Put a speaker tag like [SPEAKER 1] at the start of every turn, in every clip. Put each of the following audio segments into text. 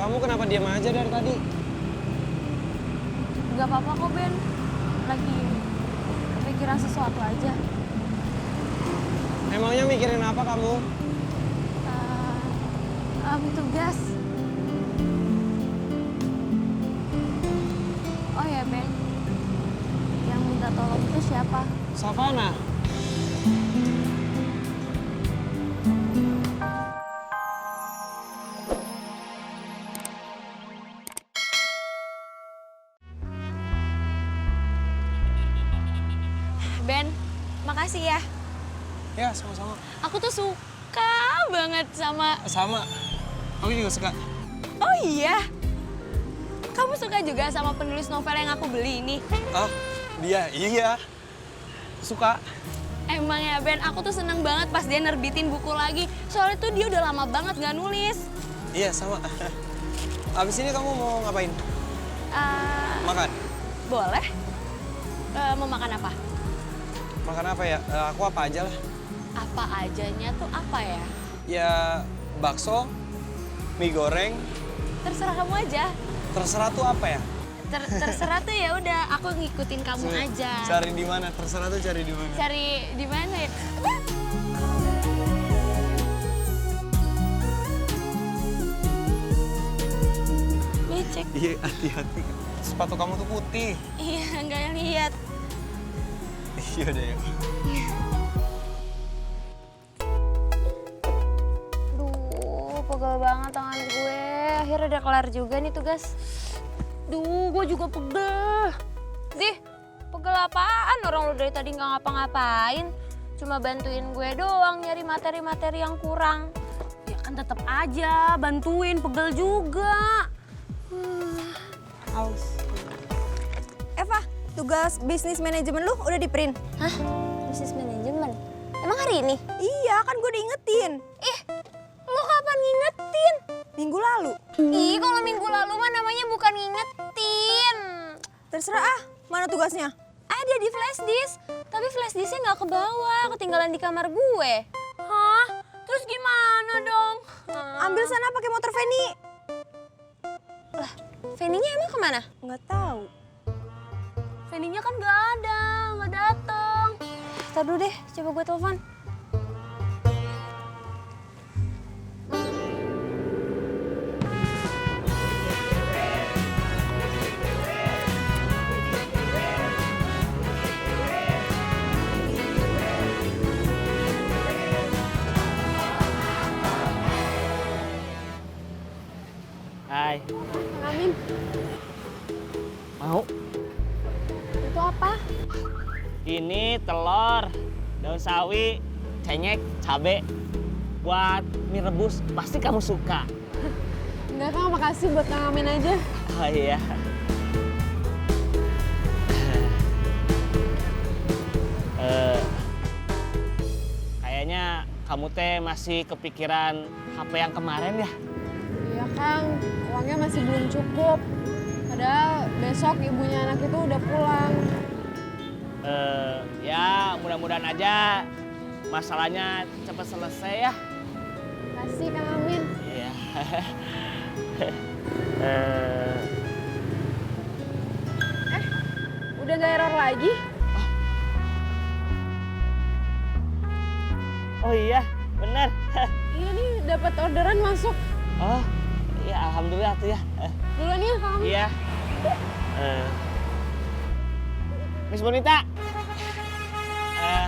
[SPEAKER 1] Kamu kenapa diam aja dari tadi?
[SPEAKER 2] Gak apa-apa kok Ben, lagi kepikiran sesuatu aja.
[SPEAKER 1] Emangnya mikirin apa kamu?
[SPEAKER 2] Tugas. Oh ya Ben, yang minta tolong itu siapa?
[SPEAKER 1] Savana.
[SPEAKER 2] Ben, makasih ya.
[SPEAKER 1] Ya, sama-sama.
[SPEAKER 2] Aku tuh suka banget sama...
[SPEAKER 1] Sama. Aku juga suka.
[SPEAKER 2] Oh iya? Kamu suka juga sama penulis novel yang aku beli ini?
[SPEAKER 1] Oh, dia? Iya. Suka.
[SPEAKER 2] Emang ya Ben, aku tuh seneng banget pas dia nerbitin buku lagi. Soalnya tuh dia udah lama banget gak nulis.
[SPEAKER 1] Iya, sama. Abis ini kamu mau ngapain? Makan?
[SPEAKER 2] Boleh. Mau makan apa?
[SPEAKER 1] Makan apa ya? Aku apa aja lah.
[SPEAKER 2] Apa ajanya tuh apa ya?
[SPEAKER 1] Ya, bakso, mie goreng.
[SPEAKER 2] Terserah kamu aja.
[SPEAKER 1] Terserah tuh apa ya?
[SPEAKER 2] Terserah tuh ya udah, aku ngikutin kamu aja.
[SPEAKER 1] Cari di mana? Terserah tuh cari di mana?
[SPEAKER 2] Cari di mana ya? Becek.
[SPEAKER 1] Iya, hati-hati. Sepatu kamu tuh putih.
[SPEAKER 2] Iya, nggak lihat.
[SPEAKER 1] Iya deh.
[SPEAKER 2] Duh, pegel banget tangan gue. Akhirnya udah kelar juga nih tugas. Duh, gue juga pegel. Dih, pegel apaan? Orang lu dari tadi nggak ngapa-ngapain. Cuma bantuin gue doang nyari materi-materi yang kurang. Ya kan tetap aja bantuin, pegel juga. Haus.
[SPEAKER 3] Eva, tugas bisnis manajemen lu udah di print?
[SPEAKER 2] Hah? Bisnis manajemen? Emang hari ini?
[SPEAKER 3] Iya, kan gue diingetin.
[SPEAKER 2] Ih, lo kapan ngingetin?
[SPEAKER 3] Minggu lalu.
[SPEAKER 2] Ih, kalau minggu lalu mah namanya bukan ngingetin.
[SPEAKER 3] Terserah ah, mana tugasnya?
[SPEAKER 2] Ada di flash disk, tapi flash disknya nggak ke bawah, ketinggalan di kamar gue. Hah? Terus gimana dong?
[SPEAKER 3] Ambil sana pakai motor Feni.
[SPEAKER 2] Lah, Feni-nya emang kemana?
[SPEAKER 3] Nggak tahu.
[SPEAKER 2] Feni-nya kan nggak datang. Ntar dulu deh, coba gue telepon.
[SPEAKER 4] Hai.
[SPEAKER 2] Amin.
[SPEAKER 4] Mau?
[SPEAKER 2] Itu apa?
[SPEAKER 4] Ini telur, daun sawi, cenyek, cabe. Buat mie rebus, pasti kamu suka.
[SPEAKER 2] Enggak, Kang, makasih buat Kang Amin aja.
[SPEAKER 4] Oh iya. Kayaknya kamu teh masih kepikiran HP yang kemarin ya?
[SPEAKER 5] Iya Kang, uangnya masih belum cukup. Padahal besok ibunya anak itu udah pulang.
[SPEAKER 4] Ya mudah-mudahan aja masalahnya cepat selesai ya.
[SPEAKER 5] Makasih Kang Amin.
[SPEAKER 4] Iya.
[SPEAKER 5] Udah nggak error lagi?
[SPEAKER 4] Oh iya, bener.
[SPEAKER 5] Iya nih, dapat orderan masuk.
[SPEAKER 4] Oh, ya alhamdulillah tuh ya.
[SPEAKER 5] Duluan ya Kang Amin.
[SPEAKER 4] Iya. Miss Bonita,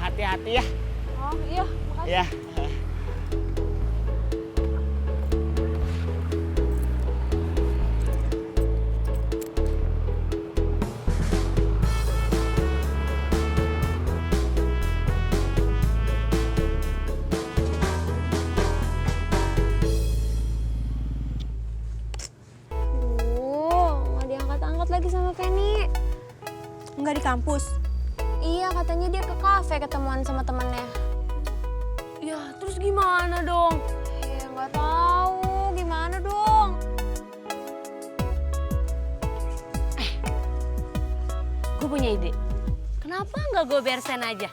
[SPEAKER 4] hati-hati ya.
[SPEAKER 5] Oh iya, makasih.
[SPEAKER 4] Ya.
[SPEAKER 2] Nggak diangkat-angkat lagi sama Feni.
[SPEAKER 3] Nggak di kampus.
[SPEAKER 2] Iya, katanya dia ke kafe ketemuan sama temennya.
[SPEAKER 5] Ya, terus gimana dong?
[SPEAKER 2] Ya, nggak tahu. Gimana dong?
[SPEAKER 5] Gue punya ide. Kenapa nggak gue bersen aja?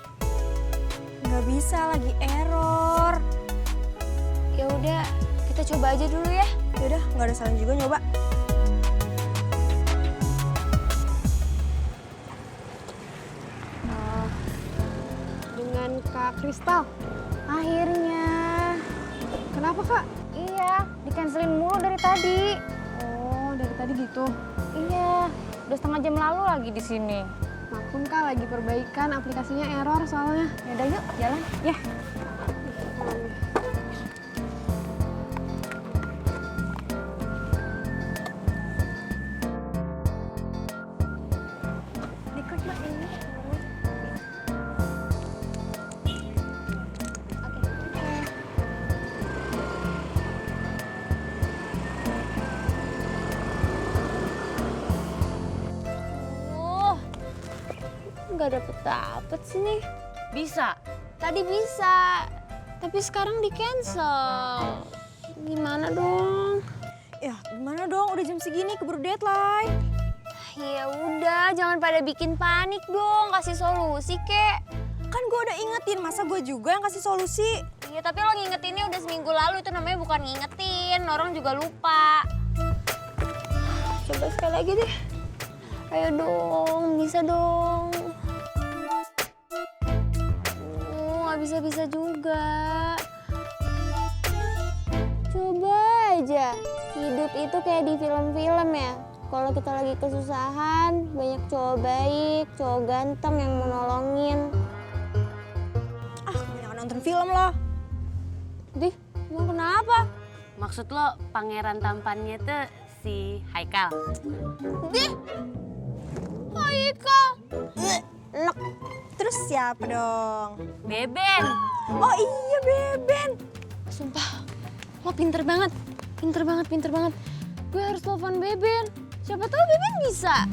[SPEAKER 3] Nggak bisa, lagi error.
[SPEAKER 2] Ya udah, kita coba aja dulu ya.
[SPEAKER 3] Yaudah, nggak ada salahnya juga nyoba.
[SPEAKER 5] Dengan Kak Kristal.
[SPEAKER 2] Akhirnya.
[SPEAKER 5] Kenapa Kak?
[SPEAKER 2] Iya, di-cancelin mulu dari tadi.
[SPEAKER 5] Oh, dari tadi gitu.
[SPEAKER 2] Iya, udah setengah jam lalu lagi di sini.
[SPEAKER 5] Maklum Kak, lagi perbaikan aplikasinya error soalnya.
[SPEAKER 2] Yaudah yuk, jalan. Ya.
[SPEAKER 3] Diklik Mbak ini.
[SPEAKER 2] Nggak dapet sih nih.
[SPEAKER 6] Bisa.
[SPEAKER 2] Tadi bisa, tapi sekarang di-cancel. Gimana dong?
[SPEAKER 3] Ya gimana dong, udah jam segini keburu deadline.
[SPEAKER 2] Ya udah, jangan pada bikin panik dong. Kasih solusi, Kek.
[SPEAKER 3] Kan gue udah ingetin, masa gue juga yang kasih solusi?
[SPEAKER 2] Iya, tapi lo ngingetinnya udah seminggu lalu. Itu namanya bukan ngingetin, orang juga lupa. Coba sekali lagi deh. Ayo dong, bisa dong. Nggak bisa-bisa juga. Coba aja. Hidup itu kayak di film-film ya. Kalau kita lagi kesusahan, banyak cowok baik, cowok ganteng yang menolongin.
[SPEAKER 3] Ah, kebanyakan nonton film loh.
[SPEAKER 2] Dih, emang kenapa?
[SPEAKER 6] Maksud lo pangeran tampannya tuh si Haikal?
[SPEAKER 2] Dih, Haikal.
[SPEAKER 3] Enak. Terus siapa dong?
[SPEAKER 6] Beben.
[SPEAKER 3] Oh iya, Beben.
[SPEAKER 2] Sumpah, lo pinter banget. Pinter banget. Gue harus telepon Beben. Siapa tahu Beben bisa.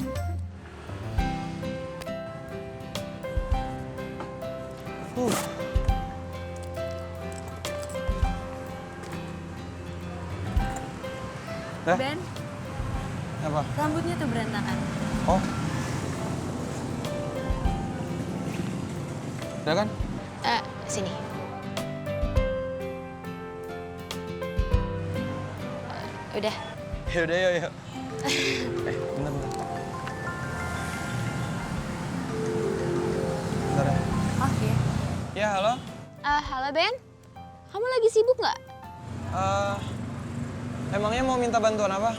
[SPEAKER 6] Ben,
[SPEAKER 1] Apa?
[SPEAKER 6] rambutnya tuh berantakan.
[SPEAKER 1] Oh. Udah kan?
[SPEAKER 2] Sini. Udah.
[SPEAKER 1] Yaudah, yuk. Bentar. Bentar ya.
[SPEAKER 6] Oke.
[SPEAKER 1] Ya, halo?
[SPEAKER 2] Halo Ben, kamu lagi sibuk nggak?
[SPEAKER 1] Emangnya mau minta bantuan apa?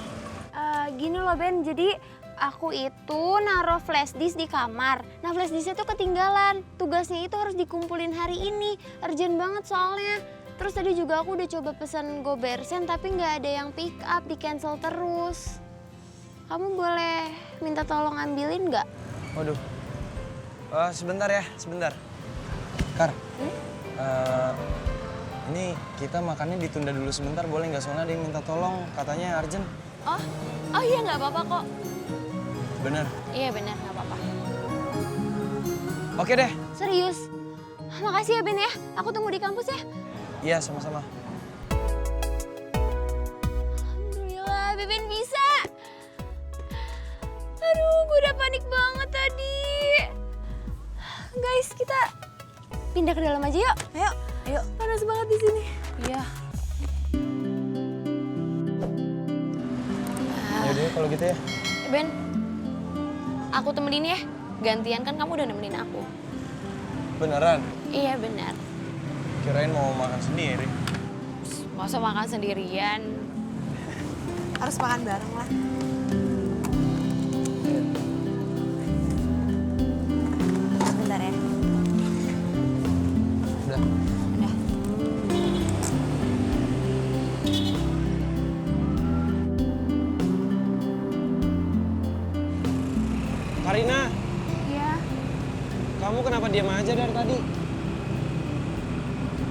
[SPEAKER 2] Gini loh Ben, jadi aku itu naruh flash disk di kamar. Nah flash disknya tuh ketinggalan. Tugasnya itu harus dikumpulin hari ini. Urgent banget soalnya. Terus tadi juga aku udah coba pesan GoBersen tapi nggak ada yang pick up, di cancel terus. Kamu boleh minta tolong ambilin nggak?
[SPEAKER 1] Waduh. Sebentar ya, sebentar. Kar. Ini kita makannya ditunda dulu sebentar, boleh nggak? Soalnya ada yang minta tolong, katanya urgent.
[SPEAKER 2] Oh iya nggak apa-apa kok.
[SPEAKER 1] Bener?
[SPEAKER 2] Iya benar nggak apa-apa.
[SPEAKER 1] Oke deh.
[SPEAKER 2] Serius. Makasih ya Ben ya. Aku tunggu di kampus ya.
[SPEAKER 1] Iya, sama-sama.
[SPEAKER 2] Alhamdulillah Beben bisa. Aduh, gue udah panik banget tadi. Guys, kita pindah ke dalam aja yuk.
[SPEAKER 3] Ayo.
[SPEAKER 2] Panas banget di sini.
[SPEAKER 6] Iya.
[SPEAKER 1] Yaudah kalau gitu ya.
[SPEAKER 2] Ben, aku temenin ya. Gantian kan kamu udah nemenin aku.
[SPEAKER 1] Beneran?
[SPEAKER 2] Iya benar.
[SPEAKER 1] Kirain mau makan sendiri.
[SPEAKER 2] Masa makan sendirian?
[SPEAKER 3] Harus makan bareng lah. Sebentar ya.
[SPEAKER 1] Udah. Karina,
[SPEAKER 2] Iya.
[SPEAKER 1] kamu kenapa diam aja dari tadi?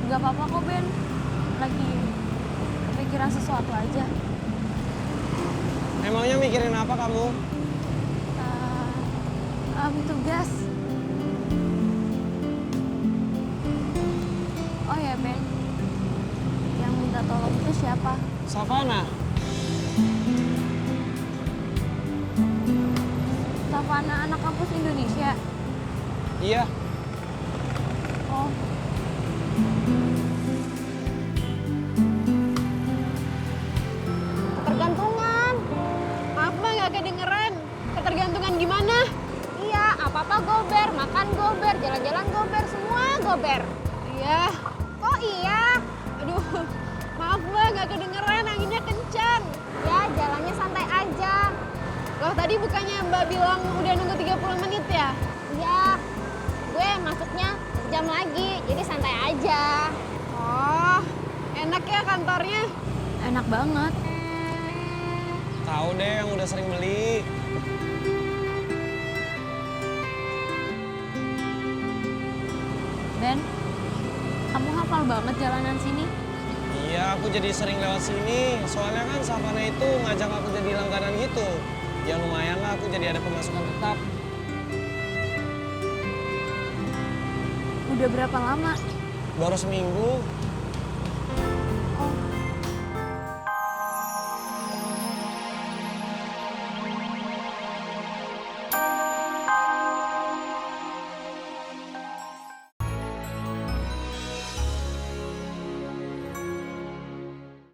[SPEAKER 2] Gak apa-apa kok Ben. Lagi kepikiran sesuatu aja.
[SPEAKER 1] Emangnya mikirin apa kamu?
[SPEAKER 2] Tugas. Oh ya Ben, yang minta tolong itu siapa?
[SPEAKER 1] Savana.
[SPEAKER 2] Savana anak kampus Indonesia.
[SPEAKER 1] Iya.
[SPEAKER 2] Oh.
[SPEAKER 5] tadi bukannya Mbak bilang udah nunggu 30 menit ya?
[SPEAKER 2] Iya, gue masuknya jam lagi, jadi santai aja.
[SPEAKER 5] Oh, enak ya kantornya?
[SPEAKER 2] Enak banget.
[SPEAKER 1] Tahu deh yang udah sering beli.
[SPEAKER 2] Ben, kamu hafal banget jalanan sini?
[SPEAKER 1] Iya, aku jadi sering lewat sini. Soalnya kan Savana itu ngajak aku jadi langganan gitu. Ya lumayan lah, aku jadi ada pemasukan tetap.
[SPEAKER 2] Udah berapa lama?
[SPEAKER 1] Baru seminggu.